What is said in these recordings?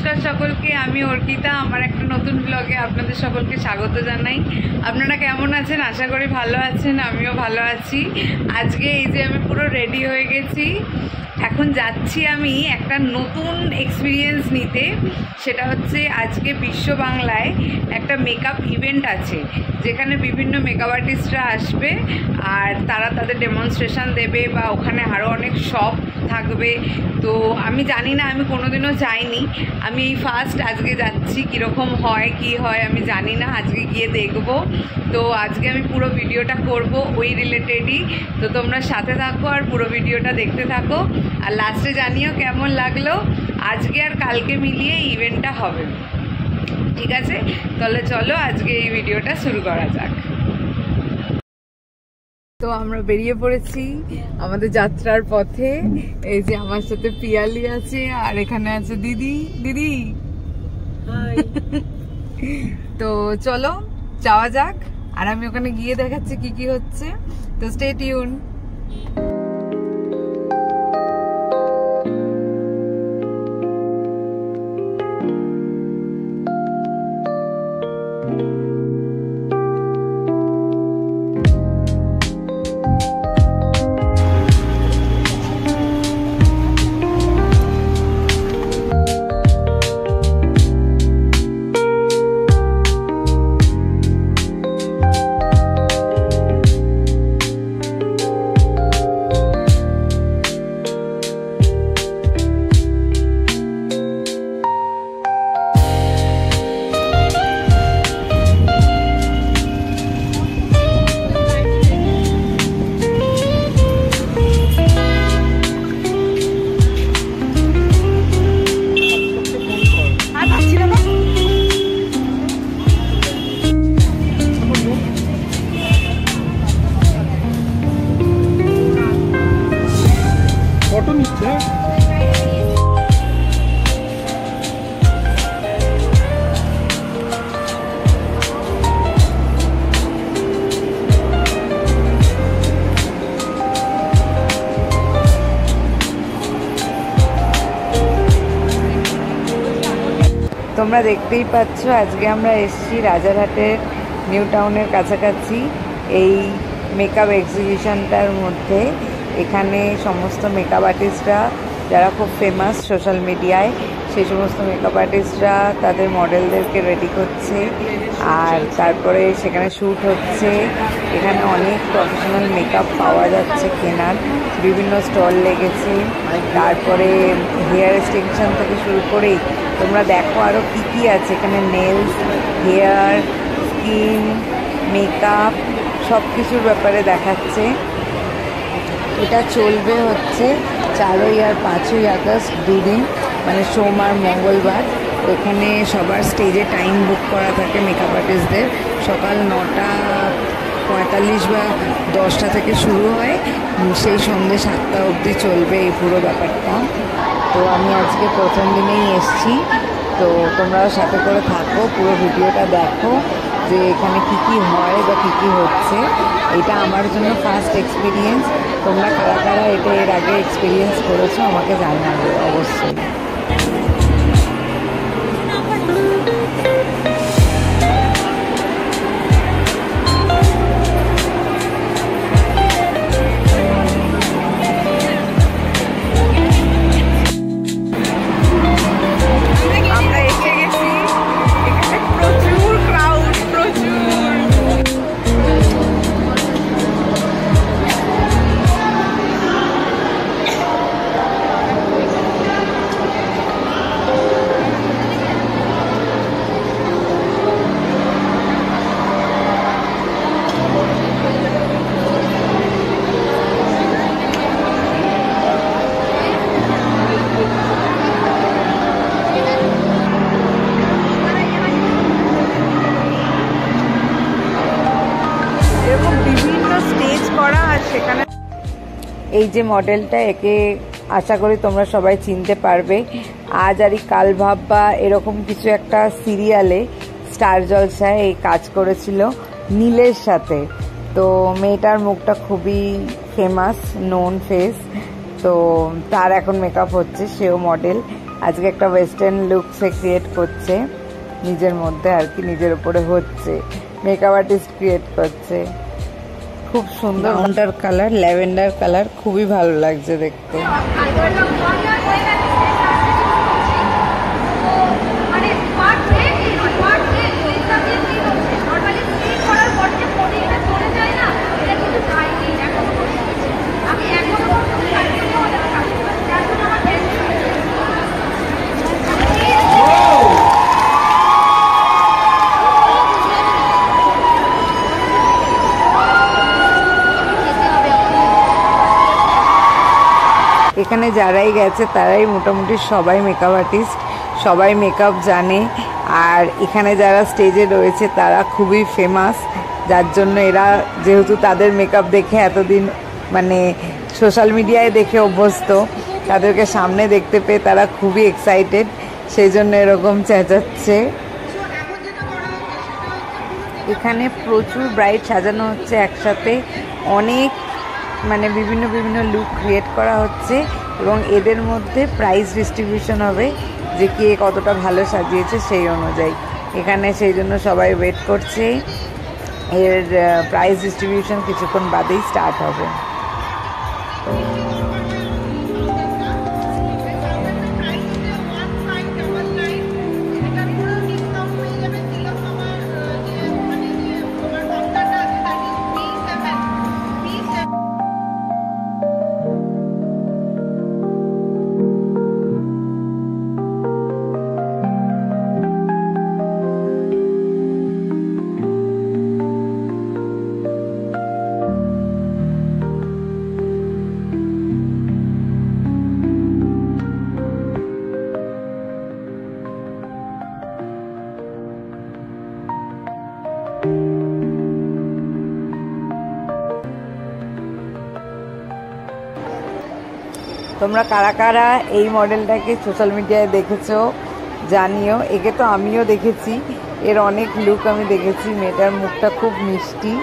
নমস্কার সকলকে, আমি অর্পিতা। আমার একটা নতুন ব্লগে আপনাদের সকলকে স্বাগত জানাই। আপনারা কেমন আছেন? আশা করি ভালো আছেন, আমিও ভালো আছি। আজকে এই যে আমি পুরো রেডি হয়ে গেছি, এখন যাচ্ছি আমি একটা নতুন এক্সপিরিয়েন্স নিতে। সেটা হচ্ছে আজকে বিশ্ব বাংলায় একটা মেকআপ ইভেন্ট আছে, যেখানে বিভিন্ন মেকআপ আর্টিস্টরা আসবে আর তারা তাদের ডেমনস্ট্রেশন দেবে, বা ওখানে আরও অনেক শপ থাকবে। তো আমি জানি না, আমি কোনোদিনও যাইনি, আমি এই ফার্স্ট আজকে যাচ্ছি। কীরকম হয় কি হয় আমি জানি না, আজকে গিয়ে দেখব। তো আজকে আমি পুরো ভিডিওটা করব ওই রিলেটেডই। তো তোমরা সাথে থাকো আর পুরো ভিডিওটা দেখতে থাকো, আর লাস্টে জানিও কেমন লাগলো। আজকে আর কালকে মিলিয়ে ইভেন্টটা হবে, ঠিক আছে? তাহলে চলো আজকে এই ভিডিওটা শুরু করা যাক। তো আমরা বেরিয়ে পড়েছি আমাদের যাত্রার পথে। এই যে আমার সাথে পিয়ালি আছে, আর এখানে আছে দিদি। দিদি তো চলো যাওয়া যাক, আর আমি ওখানে গিয়ে দেখাচ্ছি কি কি হচ্ছে। তো স্টে টিউন। তোমরা দেখতেই পাচ্ছ আজকে আমরা এসেছি রাজারহাটের নিউ টাউনের কাছাকাছি এই মেকআপ এক্সিবিশনটার মধ্যে। এখানে সমস্ত মেকআপ আর্টিস্টরা যারা খুব ফেমাস সোশ্যাল মিডিয়ায়, সেই সমস্ত মেকআপ আর্টিস্টরা তাদের মডেলদেরকে রেডি করছে, আর তারপরে সেখানে শ্যুট হচ্ছে। এখানে অনেক প্রফেশনাল মেকআপ পাওয়া যাচ্ছে কেনার, বিভিন্ন স্টল লেগেছে। তারপরে হেয়ার এক্সটেনশন থেকে শুরু করেই তোমরা দেখো আরও কী কী আছে এখানে। নেলস, হেয়ার, স্কিন, মেকআপ সব কিছুর ব্যাপারে দেখাচ্ছে। এটা চলবে হচ্ছে 4 আর 5 আগস্ট, দুদিন, মানে সোম আর মঙ্গলবার। এখানে সবার স্টেজে টাইম বুক করা থাকে মেকআপ আর্টিস্টদের। সকাল 9:45 বা 10টা থেকে শুরু হয়, সেই সন্ধ্যে 7টা অবধি চলবে এই পুরো ব্যাপারটা। তো আমি আজকে প্রথম দিনেই এসছি, তো তোমরাও সাথে করে থাকো, পুরো ভিডিওটা দেখো যে এখানে কি কি হয় বা কী কী হচ্ছে। এটা আমার জন্য ফার্স্ট এক্সপিরিয়েন্স। তোমরা কারা কারা এটা এর আগে এক্সপিরিয়েন্স করেছো আমাকে জানাবে অবশ্যই। সেখানে এই যে মডেলটা, একে আশা করি তোমরা সবাই চিনতে পারবে। আজ আর কাল ভাব বা এরকম কিছু একটা সিরিয়ালে স্টার জলসায় এই কাজ করেছিল নীলের সাথে। তো মেয়েটার মুখটা খুবই ফেমাস, নোন ফেস। তো তার এখন মেকআপ হচ্ছে, সেও মডেল। আজকে একটা ওয়েস্টার্ন লুক সে ক্রিয়েট করছে নিজের মধ্যে আর কি, নিজের উপরে হচ্ছে, মেকআপ আর্টিস্ট ক্রিয়েট করছে। খুব সুন্দর গাউনটার কালার ল্যাভেন্ডার কালার, খুবই ভালো লাগছে দেখতে। এখানে যারাই গেছে তারাই মোটামুটি সবাই মেকআপ আর্টিস্ট, সবাই মেকআপ জানে। আর এখানে যারা স্টেজে রয়েছে তারা খুবই ফেমাস, যার জন্য এরা যেহেতু তাদের মেকআপ দেখে এতদিন মানে সোশ্যাল মিডিয়ায় দেখে অভ্যস্ত, তাদেরকে সামনে দেখতে পেয়ে তারা খুবই এক্সাইটেড, সেই জন্য এরকম চেঁচাচ্ছে। এখানে প্রচুর ব্রাইড সাজানো হচ্ছে একসাথে, অনেক মানে বিভিন্ন বিভিন্ন লুক ক্রিয়েট করা হচ্ছে এবং এদের মধ্যে প্রাইজ ডিস্ট্রিবিউশন হবে যে কে কতটা ভালো সাজিয়েছে সেই অনুযায়ী। এখানে সেই জন্য সবাই ওয়েট করছে, এর প্রাইজ ডিস্ট্রিবিউশন কিছুক্ষণ বাদেই স্টার্ট হবে। তোমরা কারা কারা এই মডেলটাকে সোশ্যাল মিডিয়ায় দেখেছো জানিও। একে তো আমিও দেখেছি, এর অনেক লুক আমি দেখেছি। মেয়েটার মুখটা খুব মিষ্টি,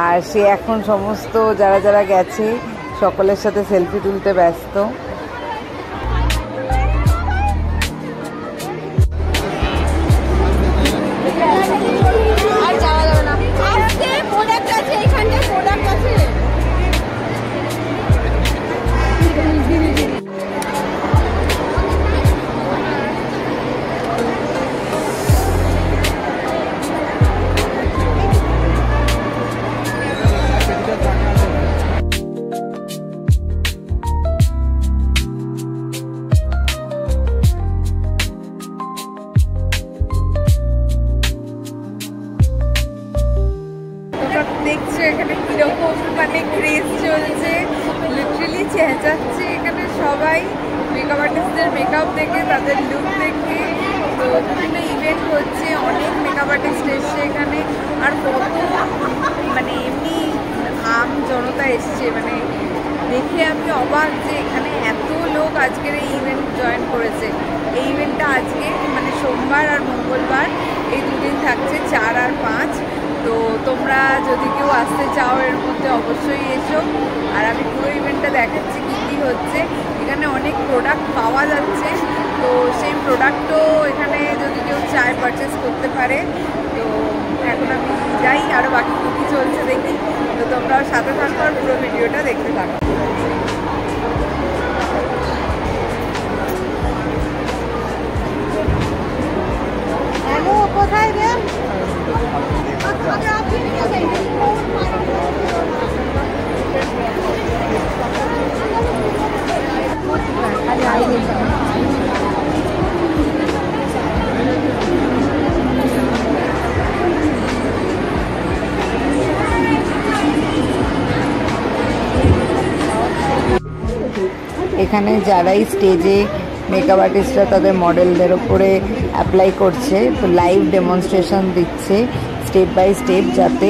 আর সে এখন সমস্ত যারা যারা গেছে সকলের সাথে সেলফি তুলতে ব্যস্ত। দেখছো এখানে কিরকম মানে ক্রেজ চলছে, লিটারালি চেঁচাচ্ছে এখানে সবাই মেকআপ আর্টিস্টদের মেকআপ দেখে, তাদের লুক দেখে। তো বিভিন্ন ইভেন্ট হচ্ছে, অনেক মেকআপ আর্টিস্ট এসছে এখানে, আর কত মানে এমনি আম জনতা এসছে, মানে দেখে আমি অবাক যে এখানে এত লোক আজকের এই ইভেন্ট জয়েন করেছে। এই ইভেন্টটা আজকে মানে সোমবার আর মঙ্গলবার এই দুদিন থাকছে, 4 আর 5। তো তোমরা যদি কেউ আসতে চাও এর মধ্যে অবশ্যই এসো। আর আমি পুরো ইভেন্টটা দেখাচ্ছি কী কী হচ্ছে। এখানে অনেক প্রোডাক্ট পাওয়া যাচ্ছে, তো সেই প্রোডাক্টও এখানে যদি কেউ চায় পারচেস করতে পারে। তো এখন আমি যাই, আরও বাকি কী কী চলছে দেখি। তো তোমরাও সাথে থাকো আর পুরো ভিডিওটা দেখতে থাকো। কোথায় রে? এখানে যারাই স্টেজে মেকআপ আর্টিস্টরা তাদের মডেলদের ওপরে অ্যাপ্লাই করছে, তো লাইভ ডেমনস্ট্রেশন দিচ্ছে স্টেপ বাই স্টেপ, যাতে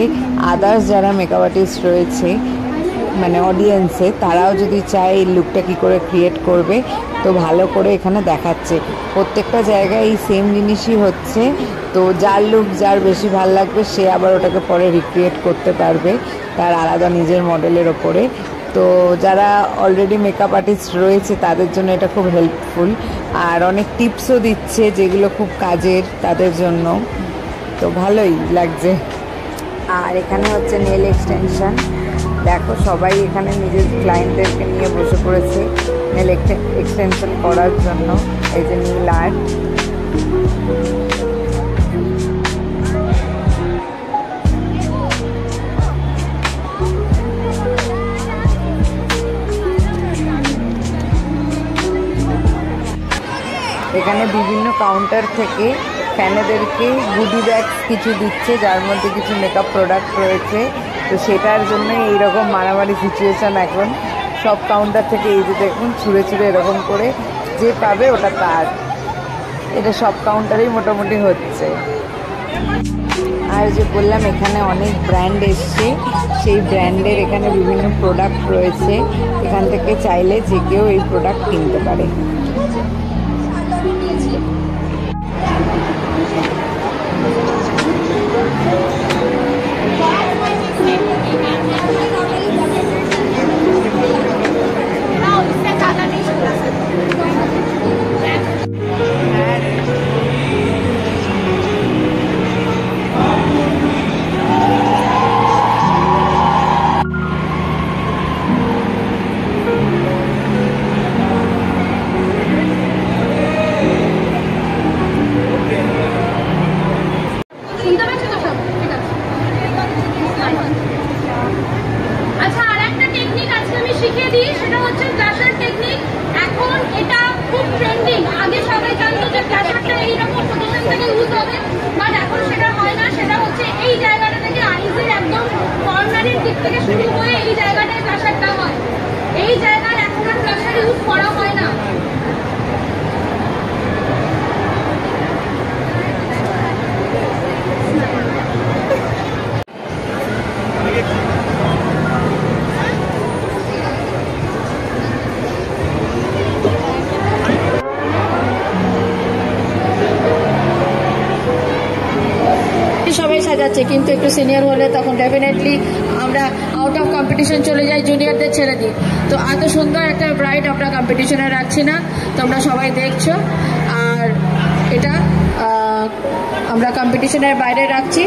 আদার্স যারা মেকআপ আর্টিস্ট রয়েছে মানে অডিয়েন্সে, তারাও যদি চায় এই লুকটা কী করে ক্রিয়েট করবে তো ভালো করে এখানে দেখাচ্ছে। প্রত্যেকটা জায়গায় এই সেম জিনিসই হচ্ছে, তো যার লুক যার বেশি ভালো লাগবে সে আবার ওটাকে পরে রিক্রিয়েট করতে পারবে তার আলাদা নিজের মডেলের ওপরে। তো যারা অলরেডি মেকআপ আর্টিস্ট রয়েছে তাদের জন্য এটা খুব হেল্পফুল, আর অনেক টিপসও দিচ্ছে যেগুলো খুব কাজের তাদের জন্য, তো ভালোই লাগছে। আর এখানে হচ্ছে নেল এক্সটেনশন, দেখো সবাই এখানে নিজের ক্লায়েন্টদেরকে নিয়ে বসে পড়েছে নেল এক্সটেনশন করার জন্য। এই যে নীল আর্ট, এখানে বিভিন্ন কাউন্টার থেকে ফ্যানেদেরকে গুডি ব্যাগস কিছু দিচ্ছে, যার মধ্যে কিছু মেকআপ প্রোডাক্ট রয়েছে। তো সেটার জন্য এইরকম মারামারি সিচুয়েশান এখন সব কাউন্টার থেকে। এই যে দেখুন ছুঁড়ে ছুঁড়ে এরকম করে যে পাবে ওটা তার, এটা সব কাউন্টারেই মোটামুটি হচ্ছে। আর যে বললাম এখানে অনেক ব্র্যান্ড এসছে, সেই ব্র্যান্ডের এখানে বিভিন্ন প্রোডাক্ট রয়েছে, এখান থেকে চাইলে যে কেউ এই প্রোডাক্ট কিনতে পারে। সবাই সাজাচ্ছে, কিন্তু একটু সিনিয়র হলে তখন ডেফিনেটলি আমরা আউট অফ কম্পিটিশন চলে যাই, জুনিয়রদের ছেড়ে দিই। তো এত সুন্দর একটা ব্রাইড আমরা কম্পিটিশনে রাখছি না, তোমরা সবাই দেখছো। আর এটা আমরা কম্পিটিশনের বাইরে রাখছি,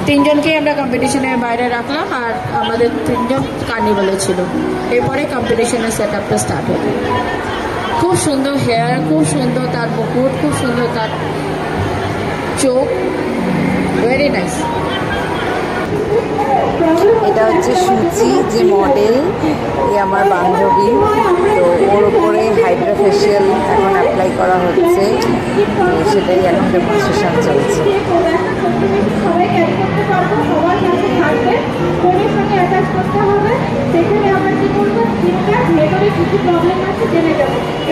3 জনকেই আমরা কম্পিটিশনের বাইরে রাখলাম, আর আমাদের 3 জন কার্নিভালে ছিল। এরপরে কম্পিটিশনের সেট আপটা স্টার্ট হলো। খুব সুন্দর হেয়ার, খুব সুন্দর তার মুকুট, খুব সুন্দর তার চোখ, ভেরি নাইস। এটা হচ্ছে সুচি যে মডেল, এ আমার বান্ধবী, তো ওর উপরে হাইড্রা ফেশিয়াল এখন অ্যাপ্লাই করা হচ্ছে, সেটাই এখন ডেমনস্ট্রেশন চলছে।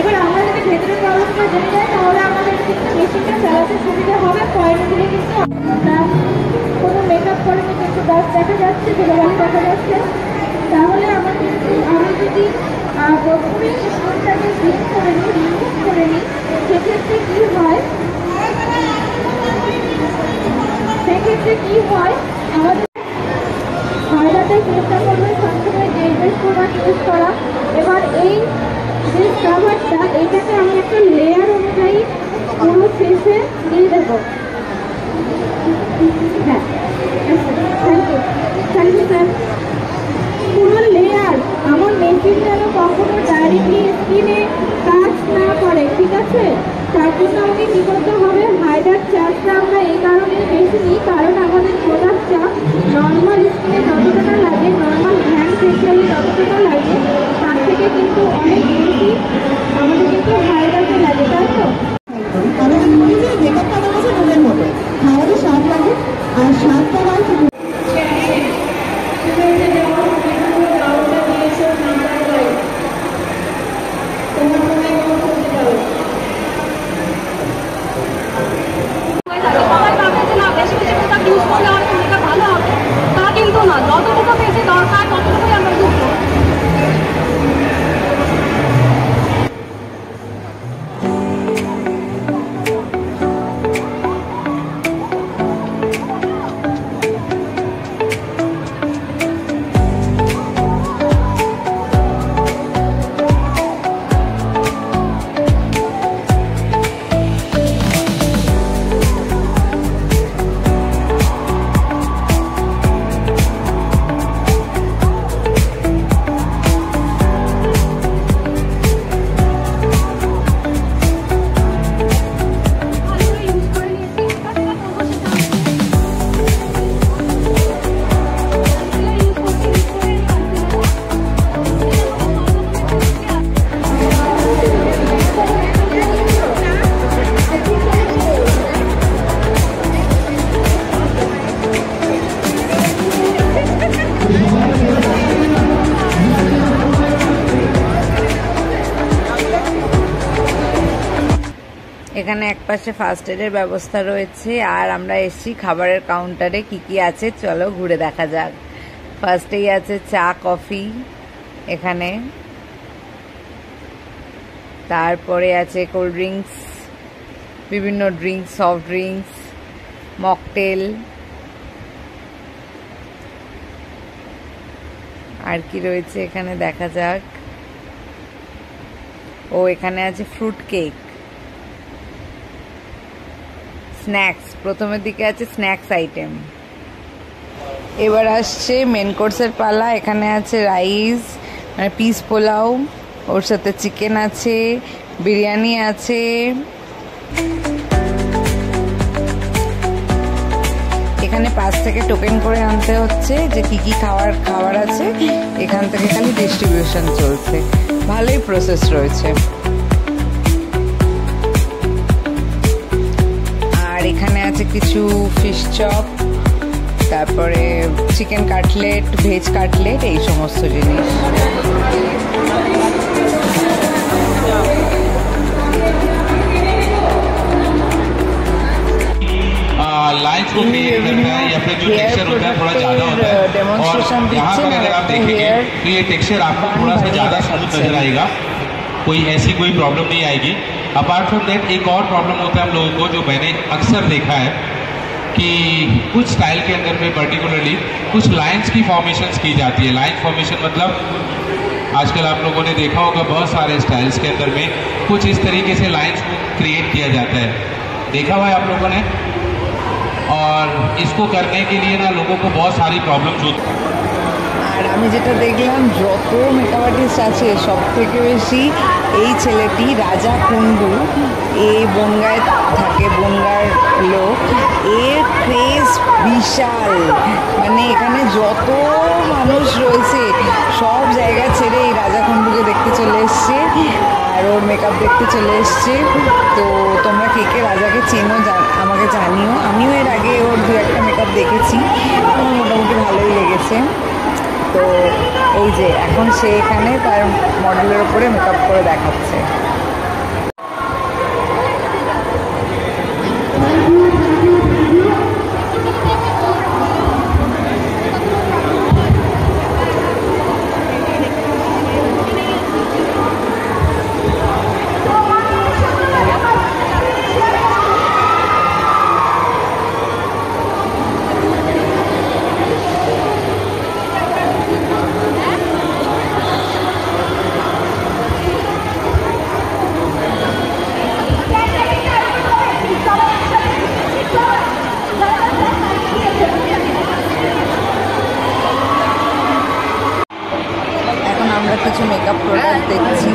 এবার আমরা যদি ভেতরে প্রবলেমটা জেনে যাই তাহলে আমাদের কিন্তু মেশিনটা চালাতে সুবিধা হবে। পয়েন্টগুলি কিন্তু কোনো মেকআপ করেনি, কিন্তু দাঁত দেখা যাচ্ছে, ধুলোবালি দেখা যাচ্ছে। তাহলে আমরা কিন্তু আমি যদি প্রথমে ফোনটাকে ক্লিক করে নিই, রিমুভ করে নিই, সেক্ষেত্রে কী হয় আমাদের ফায়দাতে চেষ্টা করবে সবসময় জেল বেস প্রোডাক্ট ইউজ করা। এবার এই যে কাভারটা, এটাকে আমি একটা লেয়ার অনুযায়ী পুরো ফেসে দিয়ে দেবো। হ্যাঁ, থ্যাংক ইউ স্যার। পুরো লেয়ার আমার মেশিন যেন কখনো ডাইরেক্টলি স্কিনে টাচ না করে, ঠিক আছে? তার জন্য আমাকে কী করতে হবে, হাইড্রার চার্জটা আমরা এই কারণে বেশি নিই, কারণ আমাদের প্রোডাক্টটা নর্মাল স্কিনে যতটা না লাগে, নর্মাল হ্যান্ড ফেশিয়ালে যতটা লাগে, তার থেকে কিন্তু অনেক বেশি আমাদের কিন্তু হাইড্রাতে লাগে, তাই তো? মেকআপটা আমার কাছে মনের মতো, খাওয়াতে স্বাদ লাগে, আর স্বাদটা হয় এখানে একপাশে ফার্স্ট এডের ব্যবস্থা রয়েছে, আর আমরা এসেছি খাবারের কাউন্টারে। কি কি আছে চলো ঘুরে দেখা যাক। ফার্স্টেই আছে চা কফি এখানে, তারপরে আছে কোল্ড ড্রিঙ্কস, বিভিন্ন ড্রিঙ্কস, সফট ড্রিঙ্কস, মকটেল, আর কি রয়েছে এখানে দেখা যাক। ও এখানে আছে ফ্রুট কেক, স্ন্যাক্স, প্রথমের দিকে আছে স্ন্যাক্স আইটেম। এবার আসছে মেন কোর্সের পালা। এখানে আছে রাইস, মানে পিস পোলাও, ওর সাথে চিকেন আছে, বিরিয়ানি আছে, এখানে পাশ থেকে টোকেন করে আনতে হচ্ছে যে কি কি খাবার আছে। এখান থেকে খালি ডিস্ট্রিবিউশন চলছে, ভালোই প্রসেস রয়েছে। আর এখানে আছে কিছু ফিশ চপ, তারপরে চিকেন কাটলেট, ভেজ কাটলেট, এই সমস্ত জিনিস। लाइन्स को क्रिएट करना है या फिर जो टेक्सचर होता है थोड़ा ज़्यादा होता है, और यहाँ पर अगर आप देखेंगे तो ये टेक्सचर आपको थोड़ा सा ज़्यादा स्मूथ नजर आएगा, ऐसी कोई प्रॉब्लम नहीं आएगी। अपार्ट फ्रॉम दैट एक और प्रॉब्लम होता है हम लोगों को, जो मैंने अक्सर देखा है कि कुछ स्टाइल के अंदर में पर्टिकुलरली कुछ लाइन्स की फॉर्मेशंस की जाती है। लाइन फॉर्मेशन मतलब आजकल आप लोगों ने देखा होगा बहुत सारे स्टाइल्स के अंदर में कुछ इस तरीके से लाइन्स को क्रिएट किया जाता है, देखा हुआ है आप लोगों ने। और इसको करने के लिए ना लोगों को बहुत सारी प्रॉब्लम्स होती हैं। আর আমি যেটা দেখলাম, যত মেকআপ আর্টিস্ট আছে সব থেকে বেশি এই ছেলেটি রাজা কুন্ডু, এ বনগায় থাকে, বনগার লোক, এর ক্রেজ বিশাল। মানে এখানে যত মানুষ রয়েছে সব জায়গা ছেড়ে এই রাজা কুন্ডুকে দেখতে চলে এসছে, আর ওর মেকআপ দেখতে চলে এসছে। তো তোমরা কে কে রাজাকে চেনো আমাকে জানিও। আমিও এর আগে ওর দু একটা মেকআপ দেখেছি, আমার মোটামুটি ভালোই লেগেছে। তো এই যে এখন সে এখানে তার মডেলের ওপরে মেকআপ করে দেখাচ্ছে। কিছু মেকআপ প্রোডাক্ট দেখছি।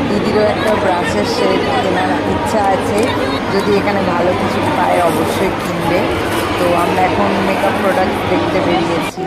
দিদিরও একটা ব্রাশের শেড কেনার ইচ্ছা আছে, যদি এখানে ভালো কিছু পায় অবশ্যই কিনবে। তো আমরা এখন মেকআপ প্রোডাক্ট দেখতে বেরিয়েছি।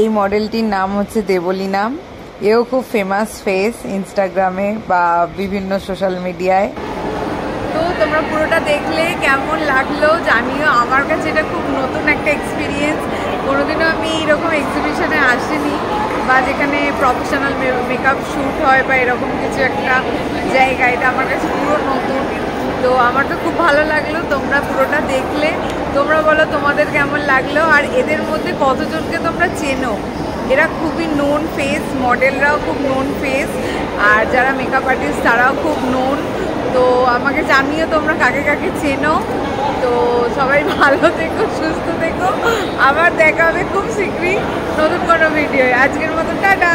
এই মডেলটির নাম হচ্ছে দেবলীনা। এও খুব ফেমাস ফেস ইনস্টাগ্রামে বা বিভিন্ন সোশ্যাল মিডিয়ায়। তো তোমরা পুরোটা দেখলে কেমন লাগলো জানিও। আমার কাছে এটা খুব নতুন একটা এক্সপিরিয়েন্স। কোনোদিনও আমি এরকম এক্সিবিশনে আসিনি, বা যেখানে প্রফেশনাল মেকআপ শ্যুট হয় বা এরকম কিছু একটা জায়গা, এটা আমার কাছে পুরো নতুন। তো আমার তো খুব ভালো লাগলো। তোমরা পুরোটা দেখলে, তোমরা বলো তোমাদের কেমন লাগলো, আর এদের মধ্যে কতজনকে তোমরা চেনো। এরা খুবই নোন ফেস, মডেলরাও খুব নোন ফেস, আর যারা মেকআপ আর্টিস্ট তারাও খুব নোন। তো আমাকে জানিও তোমরা কাকে কাকে চেনো। তো সবাই ভালো থেকো, সুস্থ থেকো। আবার দেখা হবে খুব শীঘ্রই নতুন কোনো ভিডিও। আজকের মতো টাটা।